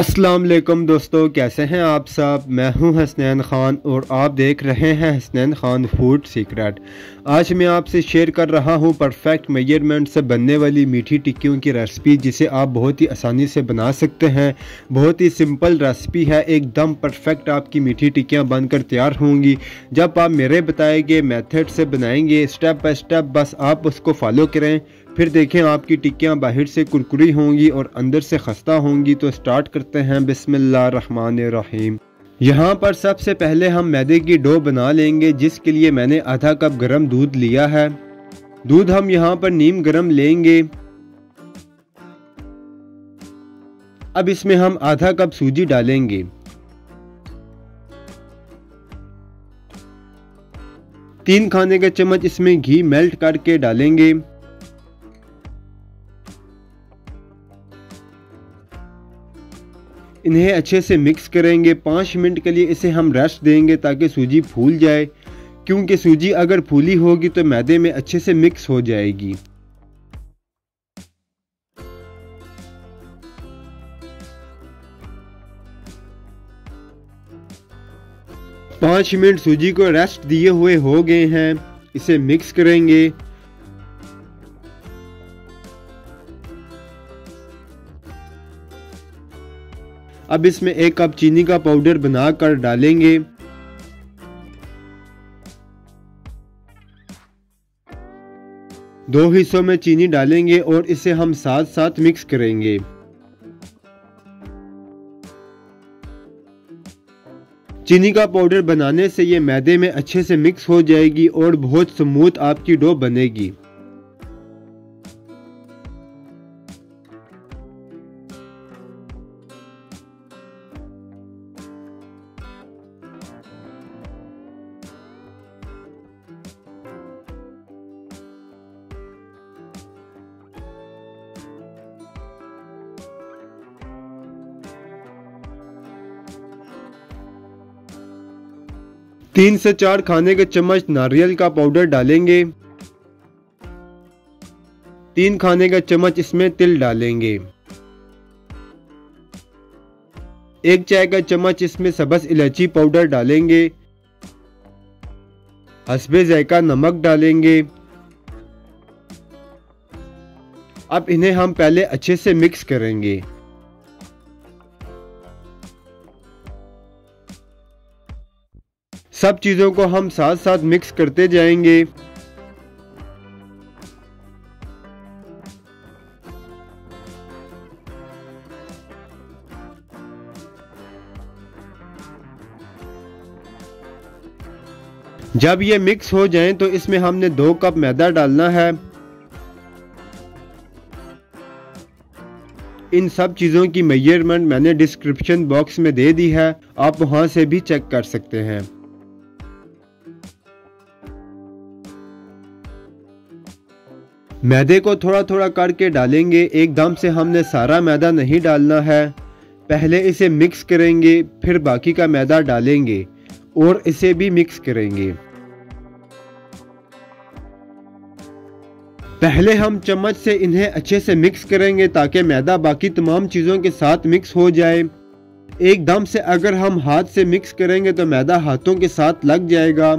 अस्सलाम वालेकुम दोस्तों, कैसे हैं आप सब। मैं हूं हसनैन खान और आप देख रहे हैं हसनैन खान फूड सीक्रेट। आज मैं आपसे शेयर कर रहा हूं परफेक्ट मेजरमेंट से बनने वाली मीठी टिक्कियों की रेसिपी, जिसे आप बहुत ही आसानी से बना सकते हैं। बहुत ही सिंपल रेसिपी है, एकदम परफेक्ट आपकी मीठी टिक्कियां बनकर तैयार होंगी जब आप मेरे बताए गए मेथड से बनाएंगे। स्टेप बाय स्टेप बस आप उसको फॉलो करें, फिर देखें आपकी टिक्कियां बाहर से कुरकुरी होंगी और अंदर से खस्ता होंगी। तो स्टार्ट करते हैं बिस्मिल्लाहिर्रहमानिर्रहीम। यहाँ पर सबसे पहले हम मैदे की डो बना लेंगे, जिसके लिए मैंने आधा कप गरम दूध लिया है। दूध हम यहाँ पर नीम गरम लेंगे। अब इसमें हम आधा कप सूजी डालेंगे। 3 खाने का चम्मच इसमें घी मेल्ट करके डालेंगे। इन्हें अच्छे से मिक्स करेंगे। 5 मिनट के लिए इसे हम रेस्ट देंगे ताकि सूजी फूल जाए, क्योंकि सूजी अगर फूली होगी तो मैदे में अच्छे से मिक्स हो जाएगी। पाँच मिनट सूजी को रेस्ट दिए हुए हो गए हैं। इसे मिक्स करेंगे। अब इसमें 1 कप चीनी का पाउडर बनाकर डालेंगे। दो हिस्सों में चीनी डालेंगे और इसे हम साथ साथ मिक्स करेंगे। चीनी का पाउडर बनाने से ये मैदे में अच्छे से मिक्स हो जाएगी और बहुत स्मूथ आपकी डो बनेगी। तीन से 4 खाने के चम्मच नारियल का पाउडर डालेंगे। 3 खाने का चम्मच इसमें तिल डालेंगे। 1 चाय का चम्मच इसमें सब्ज इलायची पाउडर डालेंगे। हस्बे जायका नमक डालेंगे। अब इन्हें हम पहले अच्छे से मिक्स करेंगे। सब चीजों को हम साथ साथ मिक्स करते जाएंगे। जब ये मिक्स हो जाएं तो इसमें हमने 2 कप मैदा डालना है। इन सब चीजों की मेजरमेंट मैंने डिस्क्रिप्शन बॉक्स में दे दी है, आप वहां से भी चेक कर सकते हैं। मैदे को थोड़ा थोड़ा करके डालेंगे, एकदम से हमने सारा मैदा नहीं डालना है। पहले इसे मिक्स करेंगे, फिर बाकी का मैदा डालेंगे और इसे भी मिक्स करेंगे। पहले हम चम्मच से इन्हें अच्छे से मिक्स करेंगे ताकि मैदा बाकी तमाम चीज़ों के साथ मिक्स हो जाए। एकदम से अगर हम हाथ से मिक्स करेंगे तो मैदा हाथों के साथ लग जाएगा।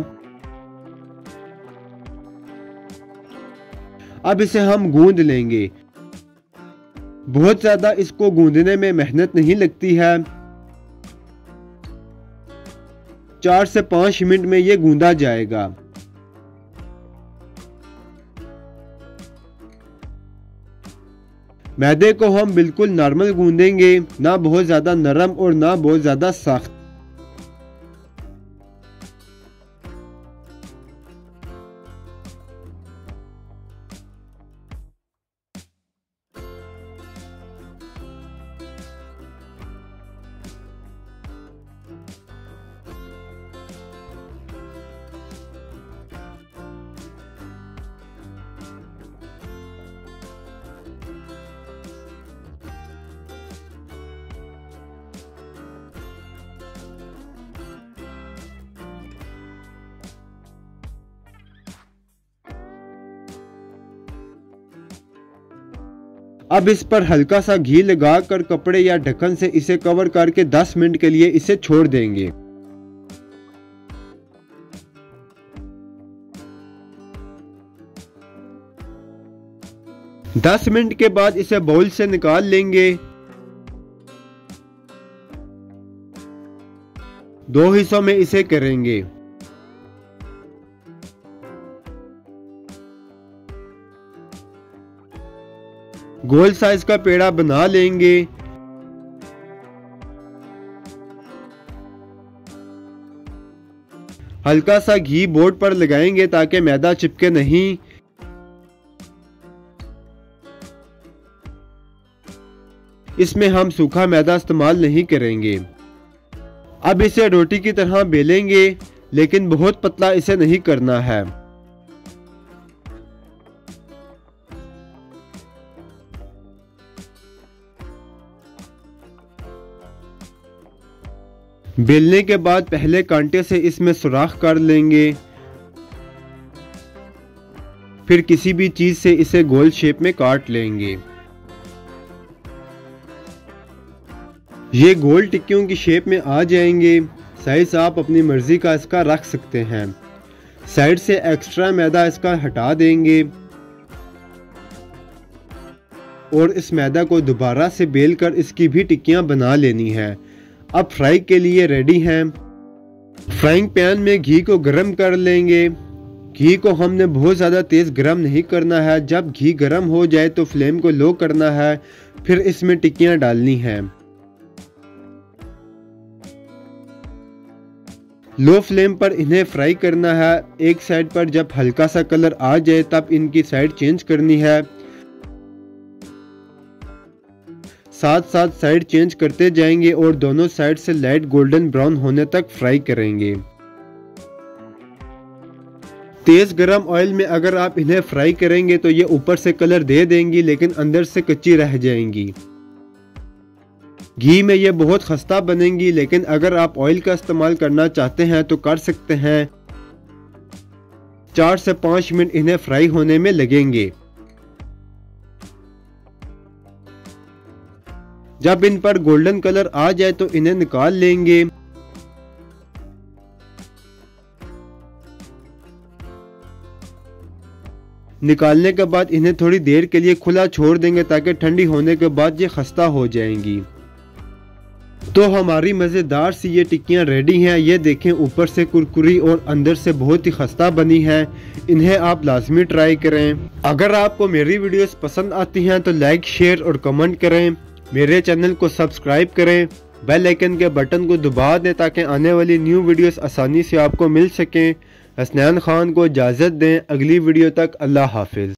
अब इसे हम गूंद लेंगे। बहुत ज्यादा इसको गूंदने में मेहनत नहीं लगती है। 4 से 5 मिनट में ये गूंदा जाएगा। मैदे को हम बिल्कुल नॉर्मल गूंदेंगे, ना बहुत ज्यादा नरम और ना बहुत ज्यादा सख्त। अब इस पर हल्का सा घी लगाकर कपड़े या ढक्कन से इसे कवर करके 10 मिनट के लिए इसे छोड़ देंगे। दस मिनट के बाद इसे बाउल से निकाल लेंगे। दो हिस्सों में इसे करेंगे। गोल साइज का पेड़ा बना लेंगे। हल्का सा घी बोर्ड पर लगाएंगे ताकि मैदा चिपके नहीं। इसमें हम सूखा मैदा इस्तेमाल नहीं करेंगे। अब इसे रोटी की तरह बेलेंगे, लेकिन बहुत पतला इसे नहीं करना है। बेलने के बाद पहले कांटे से इसमें सुराख कर लेंगे, फिर किसी भी चीज से इसे गोल शेप में काट लेंगे। ये गोल टिक्कियों की शेप में आ जाएंगे। साइज आप अपनी मर्जी का इसका रख सकते हैं। साइड से एक्स्ट्रा मैदा इसका हटा देंगे और इस मैदा को दोबारा से बेलकर इसकी भी टिक्कियां बना लेनी है। अब फ्राई के लिए रेडी हैं। फ्राइंग पैन में घी को गर्म कर लेंगे। घी को हमने बहुत ज़्यादा तेज़ गर्म नहीं करना है। जब घी गर्म हो जाए तो फ्लेम को लो करना है, फिर इसमें टिक्कियां डालनी हैं। लो फ्लेम पर इन्हें फ्राई करना है। एक साइड पर जब हल्का सा कलर आ जाए तब इनकी साइड चेंज करनी है। साथ साथ साइड चेंज करते जाएंगे और दोनों साइड से लाइट गोल्डन ब्राउन होने तक फ्राई करेंगे। तेज गरम ऑयल में अगर आप इन्हें फ्राई करेंगे तो ये ऊपर से कलर दे देंगी, लेकिन अंदर से कच्ची रह जाएंगी। घी में ये बहुत खस्ता बनेंगी, लेकिन अगर आप ऑयल का इस्तेमाल करना चाहते हैं तो कर सकते हैं। 4 से 5 मिनट इन्हें फ्राई होने में लगेंगे। जब इन पर गोल्डन कलर आ जाए तो इन्हें निकाल लेंगे। निकालने के बाद इन्हें थोड़ी देर के लिए खुला छोड़ देंगे ताकि ठंडी होने के बाद ये खस्ता हो जाएंगी। तो हमारी मज़ेदार सी ये टिक्कियाँ रेडी हैं। ये देखें, ऊपर से कुरकुरी और अंदर से बहुत ही खस्ता बनी है। इन्हें आप लाजमी ट्राई करें। अगर आपको मेरी वीडियोस पसंद आती हैं तो लाइक, शेयर और कमेंट करें। मेरे चैनल को सब्सक्राइब करें। बेल आइकन के बटन को दबा दें ताकि आने वाली न्यू वीडियोस आसानी से आपको मिल सकें। हसनैन खान को इजाज़त दें। अगली वीडियो तक अल्लाह हाफिज़।